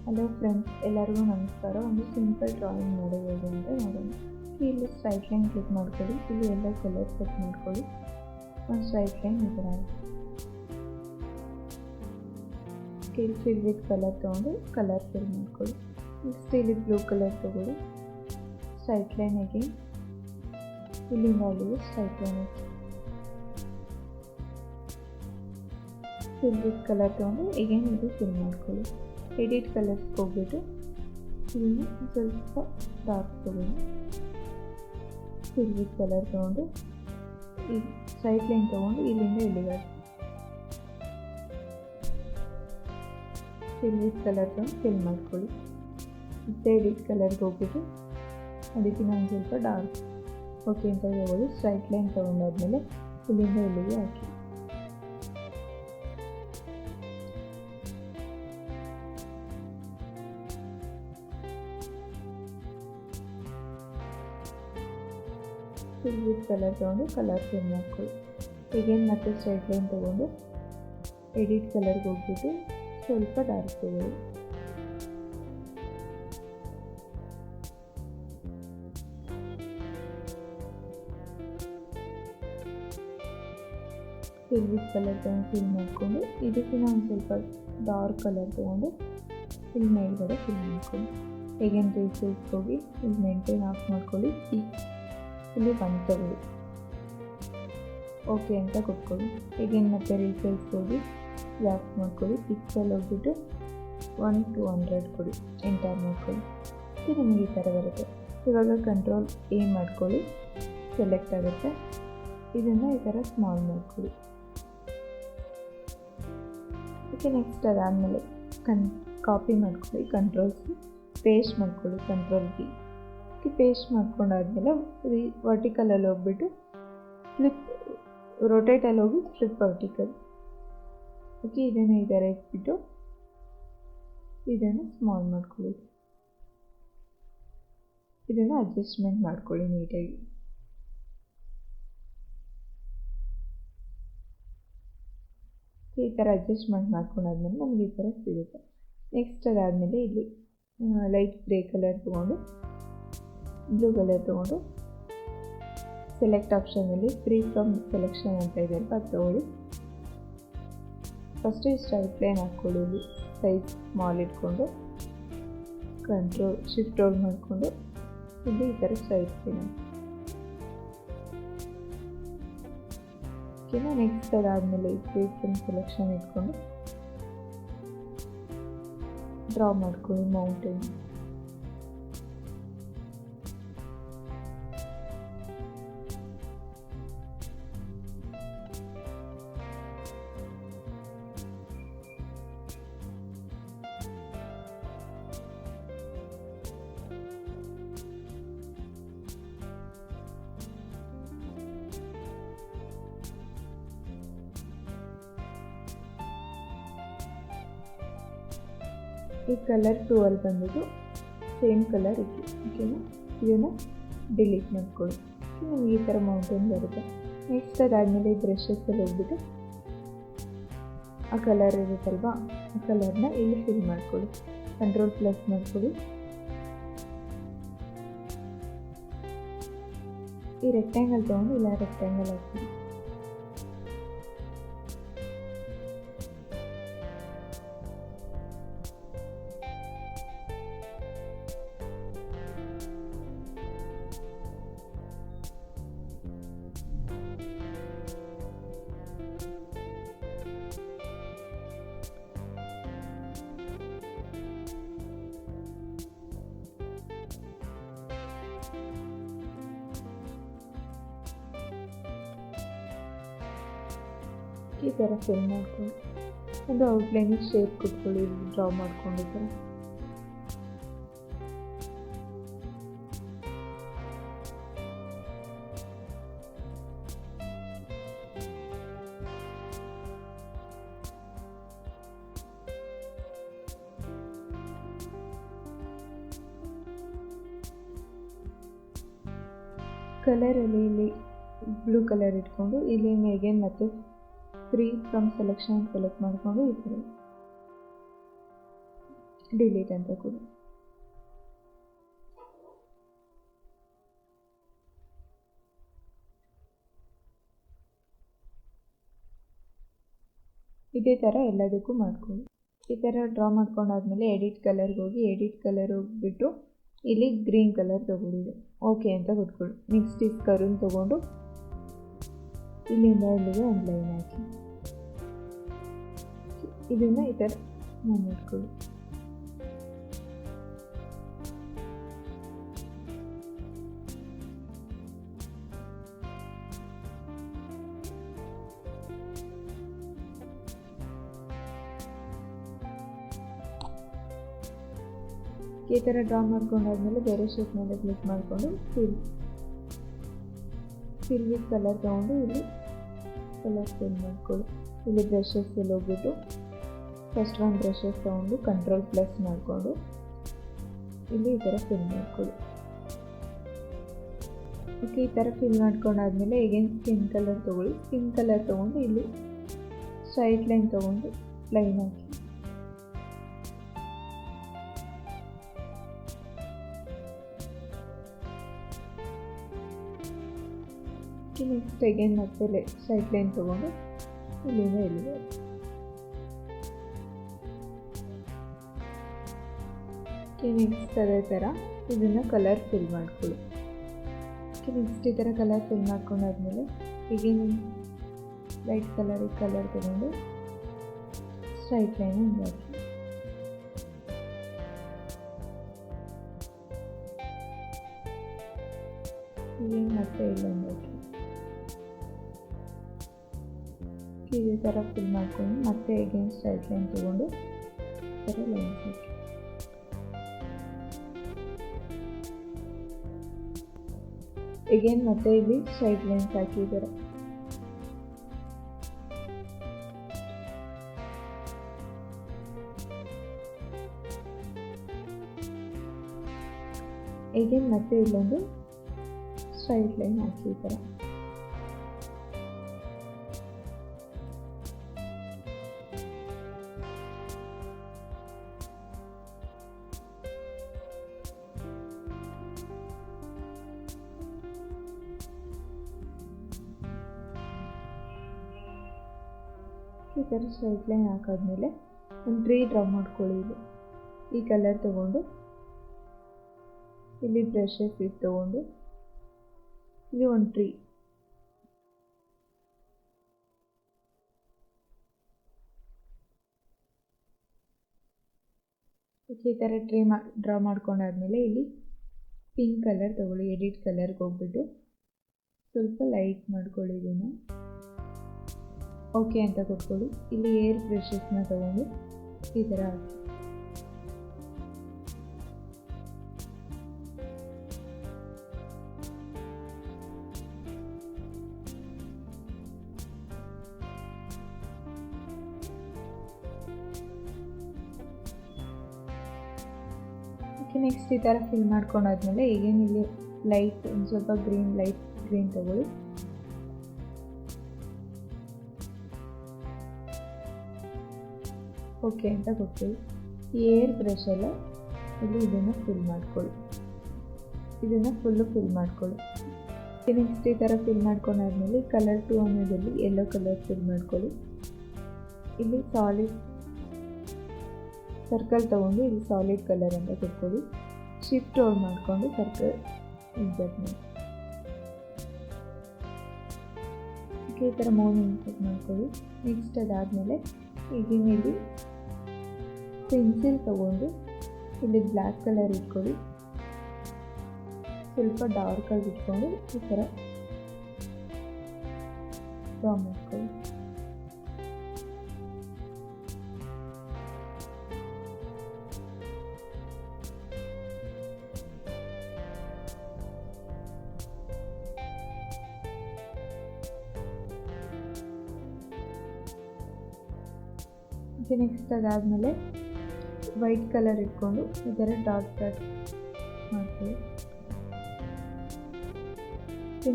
Hello friends, ಎಲ್ಲರಿಗೂ ನಮಸ್ಕಾರ. ಒಂದು ಸಿಂಪಲ್ ಡ್ರಾಯಿಂಗ್ ಮಾಡೋದು ಹೇಗೆ ಅಂತ ನೋಡೋಣ. ಇಲ್ಲಿ ಸ್ಟ್ರೈಟ್ ಲೈನ್ ಕ್ಲಿಕ್ ಮಾಡ್ಕೊಳ್ಳಿ. ಇಲ್ಲಿ ಎಲ್ಲ ಕಲರ್ ಸೆಟ್ ಮಾಡ್ಕೊಳ್ಳಿ. ಒಂದು ಸ್ಟ್ರೈಟ್ ಲೈನ್ ಈ ಥರ ಸ್ಕೇಲ್ ಫಿಲ್ ವಿತ್ ಕಲರ್ ತೊಗೊಂಡು ಕಲರ್ ಫಿಲ್ ಮಾಡ್ಕೊಳ್ಳಿ. ನೆಕ್ಸ್ಟ್ ಇಲ್ಲಿ ಬ್ಲೂ ಕಲರ್ ತೊಗೊಳ್ಳಿ. ಸ್ಟ್ರೈಟ್ ಲೈನ್ ಅಗೇನ್ ಇಲ್ಲಿಂದ ಅಲ್ಲಿಗೆ straight line hockey fill with colour ತೊಗೊಂಡು ಅಗೇನ್ ಇದು ಫಿಲ್ ಮಾಡ್ಕೊಳ್ಳಿ. ಎಡಿಟ್ ಕಲರ್ಸ್ಗೆ ಹೋಗ್ಬಿಟ್ಟು ಇದನ್ನು ಸ್ವಲ್ಪ ಡಾರ್ಕ್ ತೊಗೊಳ್ಳಿ. ಫಿಲ್ ವಿತ್ ಕಲರ್ ತೊಗೊಂಡು ಈ ಸ್ಟ್ರೈಟ್ ಲೈನ್ ತೊಗೊಂಡು ಇಲ್ಲಿಂದ ಇಲ್ಲಿಗೆ ಫಿಲ್ ವಿತ್ ಕಲರ್ ತೊಗೊಂಡು ಫಿಲ್ ಮಾಡ್ಕೊಳ್ಳಿ. ಮತ್ತೆ ಎಡಿಟ್ ಕಲರ್ಗೆ ಹೋಗ್ಬಿಟ್ಟು ಅದಕ್ಕೆ ನಾನು ಸ್ವಲ್ಪ ಡಾರ್ಕ್ ಓಕೆ ಅಂತ ಹೇಳ್ಬೋದು. ಸ್ಟ್ರೈಟ್ ಲೈನ್ ತೊಗೊಂಡಾದ್ಮೇಲೆ ಇಲ್ಲಿಂದ ಇಲ್ಲಿಗೆ ಹಾಕಿ ಫಿಲ್ ವಿತ್ ಕಲರ್ ತೊಗೊಂಡು ಕಲರ್ ಫಿಲ್ ಮಾಡ್ಕೊಳ್ಳಿ. ಈಗೇನು ಮತ್ತೆ ಸ್ಟ್ರೈಟ್ ಲೈನ್ ತೊಗೊಂಡು ಎಡಿಟ್ ಕಲರ್ಗೆ ಹೋಗ್ಬಿಟ್ಟು ಸ್ವಲ್ಪ ಡಾರ್ಕ್ ತೊಗೊಳ್ಳಿ. ಫಿಲ್ ವಿತ್ ಕಲರ್ ತೊಗೊಂಡು ಫಿಲ್ ಮಾಡಿಕೊಂಡು ಇದಕ್ಕೆ ನಾನು ಸ್ವಲ್ಪ ಡಾರ್ಕ್ ಕಲರ್ ತೊಗೊಂಡು ಇಲ್ಲಿ ಮೇಲ್ಗಡೆ ಫಿಲ್ ಮಾಡ್ಕೊಳ್ಳಿ. ಈಗೇನು ರೀಸೈಸ್ಗೆ ಹೋಗಿ ಇಲ್ಲಿ ಮೇಂಟೈನ್ ಆಫ್ ಮಾಡ್ಕೊಳ್ಳಿ. ಇಲ್ಲಿ ಬಂದು ತಗೊಳ್ಳಿ, ಓಕೆ ಅಂತ ಕೊಟ್ಕೊಳ್ಳಿ. ಈಗೇನು ಮತ್ತೆ ರೀಸೈಸ್ಗೆ ಹೋಗಿ ಜಾಸ್ತಿ ಮಾಡ್ಕೊಳ್ಳಿ. ಪಿಕ್ಸಲ್ಲಿ ಹೋಗ್ಬಿಟ್ಟು 1 to 100 ಕೊಡಿ, ಎಂಟರ್ ಮಾಡ್ಕೊಳ್ಳಿ. ಇದು ನಿಮಗೆ ಈ ಥರ ಬರುತ್ತೆ. ಇವಾಗ ಕಂಟ್ರೋಲ್ ಎ ಮಾಡ್ಕೊಳ್ಳಿ, ಸೆಲೆಕ್ಟ್ ಆಗುತ್ತೆ. ಇದನ್ನು ಈ ಥರ ಸ್ಮಾಲ್ ಮಾಡ್ಕೊಳ್ಳಿ. ಓಕೆ, ನೆಕ್ಸ್ಟ್ ಅದಾದಮೇಲೆ ಕಾಪಿ ಮಾಡ್ಕೊಳ್ಳಿ. ಕಂಟ್ರೋಲ್ಸ್ ಪೇಸ್ಟ್ ಮಾಡ್ಕೊಳ್ಳಿ, ಕಂಟ್ರೋಲ್ ಕೀ ಪೇಸ್ಟ್ ಮಾಡ್ಕೊಂಡಾದ್ಮೇಲೆ ವರ್ಟಿಕಲಲ್ಲಿ ಹೋಗ್ಬಿಟ್ಟು ಫ್ಲಿಪ್ ರೊಟೇಟಲ್ಲಿ ಹೋಗಿ ಫ್ಲಿಪ್ ವರ್ಟಿಕಲ್. ಓಕೆ, ಇದನ್ನು ಈ ಥರ ಇಟ್ಬಿಟ್ಟು ಇದನ್ನು ಸ್ಮಾಲ್ ಮಾಡ್ಕೊಳ್ಳಿ. ಇದನ್ನು ಅಡ್ಜಸ್ಟ್ಮೆಂಟ್ ಮಾಡ್ಕೊಳ್ಳಿ ನೀಟಾಗಿ. ಈ ಥರ ಅಡ್ಜಸ್ಟ್ಮೆಂಟ್ ಮಾಡ್ಕೊಂಡಾದ್ಮೇಲೆ ನಮಗೆ ಈ ಥರ ಸಿಗುತ್ತೆ. ನೆಕ್ಸ್ಟ್ ಅದಾದಮೇಲೆ ಇಲ್ಲಿ ಲೈಟ್ ಗ್ರೇ ಕಲರ್ ತೊಗೊಂಡು ಬ್ಲೂ ಕಲರ್ ತೊಗೊಂಡು ಸೆಲೆಕ್ಟ್ ಆಪ್ಷನಲ್ಲಿ ಫ್ರೀ ಫ್ರಮ್ ಸೆಲೆಕ್ಷನ್ ಅಂತ ಇದೆ ಅಂತ ಅದು ತೊಗೊಳ್ಳಿ. ಫಸ್ಟು ಈ ಸ್ಟ್ರೈಟ್ ಲೈನ್ ಹಾಕ್ಕೊಳ್ಳಿ. ಇಲ್ಲಿ ಸೈಜ್ ಸ್ಮಾಲ್ ಇಟ್ಕೊಂಡು ಕಂಟ್ರೋಲ್ ಶಿಫ್ಟ್ ಹೋಲ್ಡ್ ಮಾಡಿಕೊಂಡು ಇಲ್ಲಿ ಈ ಥರ ಸ್ಟ್ರೈಟ್ ಲೈನ್ ಓಕೆನಾ. ನೆಕ್ಸ್ಟ್ ಅದಾದಮೇಲೆ ಫ್ರೀ ಫ್ರಮ್ ಸೆಲೆಕ್ಷನ್ ಇಟ್ಕೊಂಡು ಡ್ರಾ ಮಾಡ್ಕೊಳ್ಳಿ ಮೌಂಟೇನ್. ಈ ಕಲರ್ 2 ಬಂದಿದ್ದು ಸೇಮ್ ಕಲರ್ ಇತ್ತು. ಓಕೆನಾ, ಇದನ್ನು ಡಿಲೀಟ್ ಮಾಡ್ಕೊಳ್ಳಿ. ನಿಮಗೆ ಈ ಥರ ಮೌಂಟೇನ್ ಬರುತ್ತೆ. ನೆಕ್ಸ್ಟ್ ಅದಾದಮೇಲೆ ಬ್ರಷಸ್ಸಲ್ಲಿ ಹೋಗ್ಬಿಟ್ಟು ಆ ಕಲರ್ ಇರುತ್ತಲ್ವ, ಆ ಕಲರ್ನ ಇಲ್ಲಿ ಫಿಲ್ ಮಾಡ್ಕೊಳ್ಳಿ. ಕಂಟ್ರೋಲ್ ಪ್ಲಸ್ ಮಾಡ್ಕೊಳ್ಳಿ. ಈ ರೆಕ್ಟ್ಯಾಂಗಲ್ ತೊಗೊಂಡು ಇಲ್ಲ ರೆಕ್ಟ್ಯಾಂಗಲ್ ಹಾಕಿ ಈ ಥರ ಫಿಲ್ ಮಾಡ್ಕೊಳ್ಳಿ. ಒಂದು ಔಟ್ಲೈನಿಗೆ ಶೇಪ್ ಕೊಟ್ಕೊಳ್ಳಿ. ಡ್ರಾ ಮಾಡ್ಕೊಂಡಿದ್ದಾರೆ. ಕಲರಲ್ಲಿ ಇಲ್ಲಿ ಬ್ಲೂ ಕಲರ್ ಇಟ್ಕೊಂಡು ಇಲ್ಲಿ ಅಗೇನ್ ಮತ್ತೆ ಫ್ರೀ ಫ್ರಮ್ ಸೆಲೆಕ್ಷನ್ ಸೆಲೆಕ್ಟ್ ಮಾಡಿಕೊಂಡು ಈ ಥರ ಡಿಲೀಟ್ ಅಂತ ಕೊಡಿ. ಇದೇ ಥರ ಎಲ್ಲದಕ್ಕೂ ಮಾಡ್ಕೊಳ್ಳಿ. ಈ ಥರ ಡ್ರಾ ಮಾಡ್ಕೊಂಡಾದ್ಮೇಲೆ ಎಡಿಟ್ ಕಲರ್ಗೆ ಹೋಗಿ ಎಡಿಟ್ ಕಲರ್ ಹೋಗ್ಬಿಟ್ಟು ಇಲ್ಲಿ ಗ್ರೀನ್ ಕಲರ್ ತೊಗೊಂಡಿದೆ, ಓಕೆ ಅಂತ ಕೊಟ್ಕೊಳ್ಳಿ. ನೆಕ್ಸ್ಟ್ ಈ ಕರುನ್ ತೊಗೊಂಡು ಇಲ್ಲಿಂದ ಇಲ್ಲಿಗೆ ಒಂದು ಲೈನ್ ಹಾಕಿ ಇದನ್ನು ಈ ಥರ ಮಾಡ್ಕೊಳ್ಳಿ. ಈ ಥರ ಡ್ರಾ ಮಾಡ್ಕೊಂಡಾದ್ಮೇಲೆ ಬೇರೆ ಶೇಪ್ ಮೇಲೆ ಕ್ಲಿಕ್ ಮಾಡಿಕೊಂಡು ಫಿಲ್ ವಿತ್ ಕಲರ್ ತೊಗೊಂಡು ಇಲ್ಲಿ ಕಲರ್ ಫಿಲ್ ಮಾಡ್ಕೊಳ್ಳಿ. ಇಲ್ಲಿ ಬ್ರಷಸ್ ಎಲ್ಲ ಹೋಗ್ಬಿಟ್ಟು ಫಸ್ಟ್ ಒಂದು ಬ್ರಷಸ್ ತೊಗೊಂಡು ಕಂಟ್ರೋಲ್+ ಮಾಡಿಕೊಂಡು ಇಲ್ಲಿ ಈ ಥರ ಫಿಲ್ ಮಾಡ್ಕೊಳ್ಳಿ. ಓಕೆ, ಈ ಥರ ಫಿಲ್ ಮಾಡ್ಕೊಂಡಾದ್ಮೇಲೆ ಈಗೇನು ಸ್ಕಿನ್ ಕಲರ್ ತೊಗೊಳ್ಳಿ. ಸ್ಕಿನ್ ಕಲರ್ ತೊಗೊಂಡು ಇಲ್ಲಿ ಸ್ಟ್ರೈಟ್ ಲೈನ್ ತೊಗೊಂಡು ಲೈನ್ ಹಾಕಿ. ನೆಕ್ಸ್ಟ್ ಅಗೇನ್ ಮತ್ತೆ ಸ್ಟ್ರೈಟ್ ಲೈನ್ ತೊಗೊಂಡು ಇಲ್ಲಿಂದ ಇಲ್ಲಿಗೆ. ನೆಕ್ಸ್ಟ್ ಅದೇ ಥರ ಇದನ್ನು ಕಲರ್ ಫಿಲ್ ಮಾಡ್ಕೊಳ್ಳಿ. ನೆಕ್ಸ್ಟ್ ಈ ಥರ ಕಲರ್ ಫಿಲ್ ಮಾಡ್ಕೊಂಡಾದ್ಮೇಲೆ ಈಗೇನು ಲೈಟ್ ಕಲರ್ ತೊಗೊಂಡು ಸ್ಟ್ರೈಟ್ ಲೈನ್ ಒಂದು ಹಾಕಿ. ಈಗೇನು ಮತ್ತೆ ಇಲ್ಲೊಂದು ಹಾಕಿ. ಇದೇ ಥರ ಫಿಲ್ ಮಾಡ್ಕೊಂಡು ಮತ್ತೆ ಅಗೇನ್ ಸ್ಟ್ರೈಟ್ ಲೈನ್ ತೊಗೊಂಡು ಈ ಥರ ಲೈನ್ ಹಾಕಿ. ಅಗೇನ್ ಮತ್ತೆ ಇಲ್ಲಿ ಸ್ಟ್ರೈಟ್ ಲೈನ್ಸ್ ಹಾಕಿದ್ದಾರೆ. ಅಗೇನ್ ಮತ್ತೆ ಇಲ್ಲೊಂದು ಸ್ಟ್ರೈಟ್ ಲೈನ್ ಹಾಕಿ ಈ ಥರ. ಈ ಥರ ಸ್ಟ್ರೈಟ್ ಲೈನ್ ಹಾಕಾದ್ಮೇಲೆ ಒಂದು ಟ್ರೀ ಡ್ರಾ ಮಾಡ್ಕೊಳ್ಳಿ. ಇಲ್ಲಿ ಈ ಕಲರ್ ತೊಗೊಂಡು ಇಲ್ಲಿ ಬ್ರಷಸ್ ಇದು ತೊಗೊಂಡು ಇಲ್ಲಿ ಒಂದು ಟ್ರೀ ಈ ಥರ ಡ್ರಾ ಮಾಡ್ಕೊಂಡಾದ್ಮೇಲೆ ಇಲ್ಲಿ ಪಿಂಕ್ ಕಲರ್ ತೊಗೊಳ್ಳಿ. ಎಡಿಟ್ ಕಲರ್ಗೆ ಹೋಗ್ಬಿಟ್ಟು ಸ್ವಲ್ಪ ಲೈಟ್ ಮಾಡ್ಕೊಳ್ಳಿ. ಇದನ್ನು ಓಕೆ ಅಂತ ಕೊಟ್ಕೊಳ್ಳಿ. ಇಲ್ಲಿ ಏರ್ ಬ್ರಷಸ್ನ ತೊಗೊಂಡು ಈ ಥರ ಹಾಕಿ. ನೆಕ್ಸ್ಟ್ ಈ ಥರ ಫಿಲ್ ಮಾಡ್ಕೊಂಡಾದ್ಮೇಲೆ ಈಗೇನು ಇಲ್ಲಿ ಲೈಟ್ ಒಂದು ಸ್ವಲ್ಪ ಲೈಟ್ ಗ್ರೀನ್ ತೊಗೊಳ್ಳಿ. ಓಕೆ ಅಂತ ಕೊಡ್ತೀವಿ. ಈ ಏರ್ ಬ್ರಷಲ್ಲ ಇಲ್ಲಿ ಇದನ್ನು ಫಿಲ್ ಮಾಡ್ಕೊಳ್ಳಿ. ಇದನ್ನು ಫುಲ್ಲು ಫಿಲ್ ಮಾಡ್ಕೊಳ್ಳಿ. ನೆಕ್ಸ್ಟ್ ಈ ಥರ ಫಿಲ್ ಮಾಡ್ಕೊಂಡಾದ್ಮೇಲೆ ಕಲರ್ 2 ಅನ್ನೋದಲ್ಲಿ ಯೆಲ್ಲೋ ಕಲರ್ ಫಿಲ್ ಮಾಡ್ಕೊಳ್ಳಿ. ಇಲ್ಲಿ ಸಾಲಿಡ್ ಸರ್ಕಲ್ ತೊಗೊಂಡು ಇಲ್ಲಿ ಸಾಲಿಡ್ ಕಲರ್ ಅಂತ ಕೊಟ್ಕೊಳ್ಳಿ. ಶಿಫ್ಟ್ ಹೋಲ್ಡ್ ಮಾಡಿಕೊಂಡು ಸರ್ಕಲ್ ಇನ್ಸರ್ಟ್ ಮಾಡಿ. ಈ ಥರ 3 ಇನ್ಸರ್ಟ್ ಮಾಡ್ಕೊಳ್ಳಿ. ನೆಕ್ಸ್ಟ್ ಅದಾದಮೇಲೆ ಈಗಿನ ಇಲ್ಲಿ ಪೆನ್ಸಿಲ್ ತೊಗೊಂಡು ಇಲ್ಲಿ ಬ್ಲ್ಯಾಕ್ ಕಲರ್ ಇಟ್ಕೊಳ್ಳಿ. ಸ್ವಲ್ಪ ಡಾರ್ಕಾಗಿ ಇಟ್ಕೊಂಡು ಈ ಥರ ಡ್ರಾ ಮಾಡ್ಕೊಳ್ಳಿ. ನೆಕ್ಸ್ಟ್ ಅದಾದಮೇಲೆ ವೈಟ್ ಕಲರ್ ಇಟ್ಕೊಂಡು ಈ ಥರ ಡಾಟ್ ಮಾಡ್ತೀವಿ.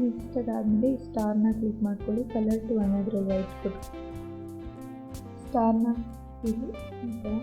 ನೆಕ್ಸ್ಟ್ ಅದಾದಮೇಲೆ ಈ ಸ್ಟಾರ್ನ ಕ್ಲಿಕ್ ಮಾಡ್ಕೊಳ್ಳಿ. ಕಲರ್ 2 ಅನ್ನೋದ್ರಲ್ಲಿ ವೈಟ್ ಕೊಟ್ಟು ಸ್ಟಾರ್ನ ಇಲ್ಲಿ ಈ ಥರ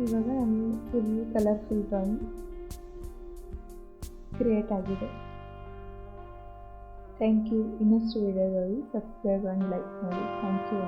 ಇವಾಗ ನಮ್ಮ ಫುಲ್ ಕಲರ್ಫುಲ್ ಡ್ರಾಯಿಂಗ್ ಕ್ರಿಯೇಟ್ ಆಗಿದೆ. Thank you. ಇನ್ನಷ್ಟು ವಿಡಿಯೋಗಾಗಿ ಸಬ್ಸ್ಕ್ರೈಬ್ ಆ್ಯಂಡ್ ಲೈಕ್ ಮಾಡಿ. Thank you.